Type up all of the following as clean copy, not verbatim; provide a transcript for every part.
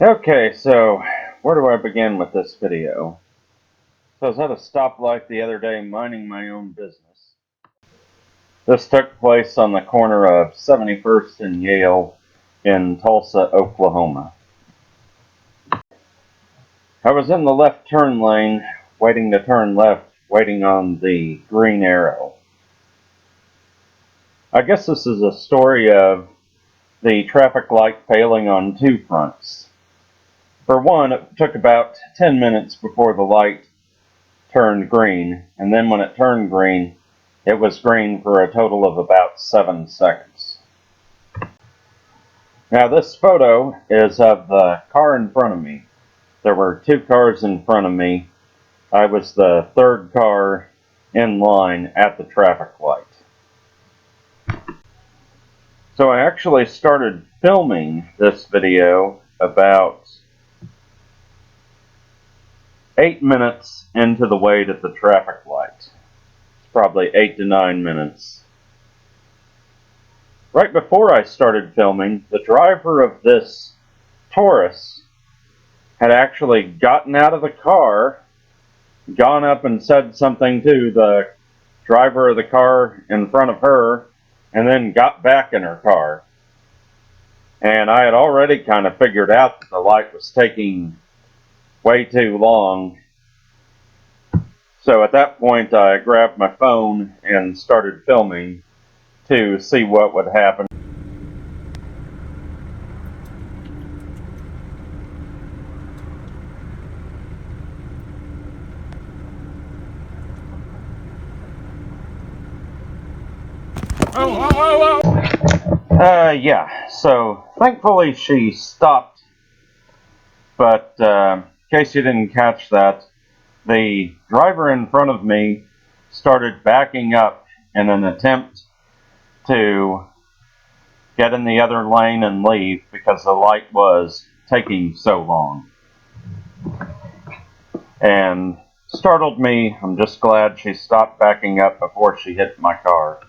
Okay, so where do I begin with this video? So I was at a stoplight the other day minding my own business. This took place on the corner of 71st and Yale in Tulsa, Oklahoma. I was in the left turn lane, waiting to turn left, waiting on the green arrow. I guess this is a story of the traffic light failing on two fronts. For one, it took about 10 minutes before the light turned green, and then when it turned green, it was green for a total of about 7 seconds. Now this photo is of the car in front of me. There were two cars in front of me. I was the third car in line at the traffic light. So I actually started filming this video about 8 minutes into the wait at the traffic light. It's probably 8 to 9 minutes. Right before I started filming, the driver of this Taurus had actually gotten out of the car, gone up and said something to the driver of the car in front of her, and then got back in her car. And I had already kind of figured out that the light was taking way too long. So at that point, I grabbed my phone and started filming to see what would happen. Yeah, so thankfully she stopped, but in case you didn't catch that, the driver in front of me started backing up in an attempt to get in the other lane and leave because the light was taking so long. And startled me. I'm just glad she stopped backing up before she hit my car.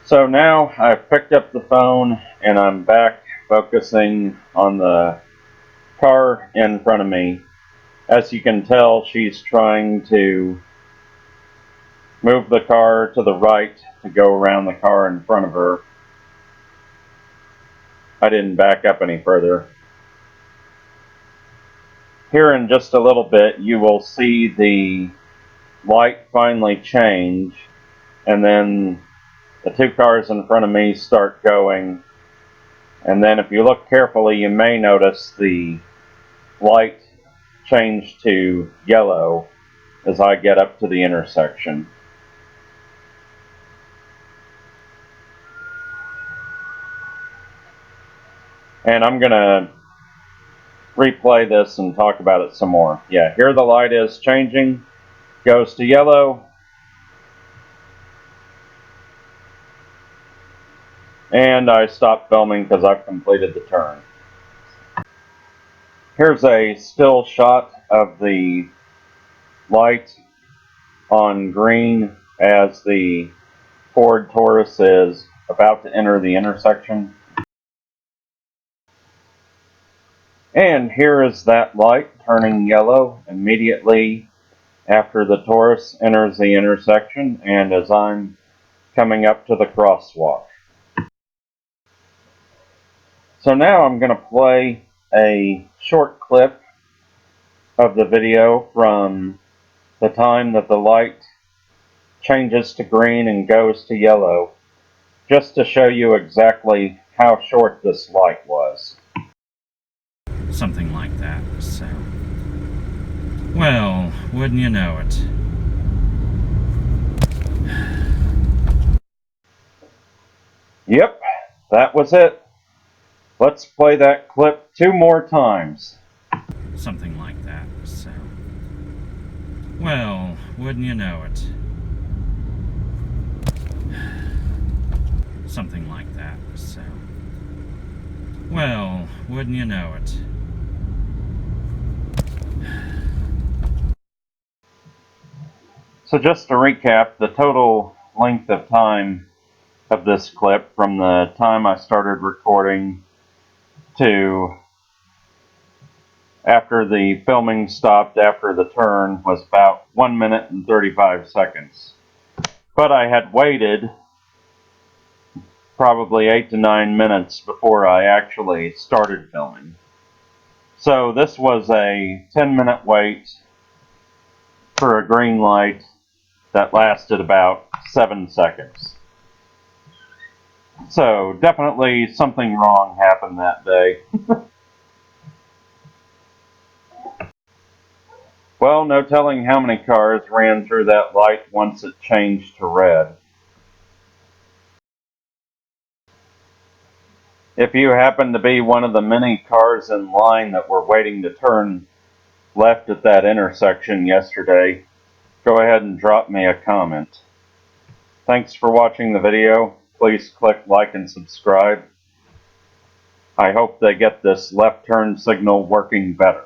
So now I've picked up the phone and I'm back focusing on the car in front of me. As you can tell, she's trying to move the car to the right to go around the car in front of her. I didn't back up any further. Here in just a little bit, you will see the light finally change, and then the two cars in front of me start going. And then if you look carefully, you may notice the light change to yellow as I get up to the intersection. And I'm going to replay this and talk about it some more. Yeah, here the light is changing, goes to yellow, and I stopped filming because I've completed the turn. Here's a still shot of the light on green as the Ford Taurus is about to enter the intersection. And here is that light turning yellow immediately after the Taurus enters the intersection and as I'm coming up to the crosswalk. So now I'm going to play a short clip of the video from the time that the light changes to green and goes to yellow, just to show you exactly how short this light was. Something like that, so. Well, wouldn't you know it? Yep, that was it. Let's play that clip 2 more times. Something like that, so. Well, wouldn't you know it? Something like that, so. Well, wouldn't you know it? So just to recap, the total length of time of this clip from the time I started recording to after the filming stopped after the turn was about 1 minute and 35 seconds. But I had waited probably 8 to 9 minutes before I actually started filming. So this was a 10-minute wait for a green light that lasted about 7 seconds. So definitely something wrong happened that day. Well, no telling how many cars ran through that light once it changed to red. If you happen to be one of the many cars in line that were waiting to turn left at that intersection yesterday, go ahead and drop me a comment. Thanks for watching the video. Please click like and subscribe. I hope they get this left turn signal working better.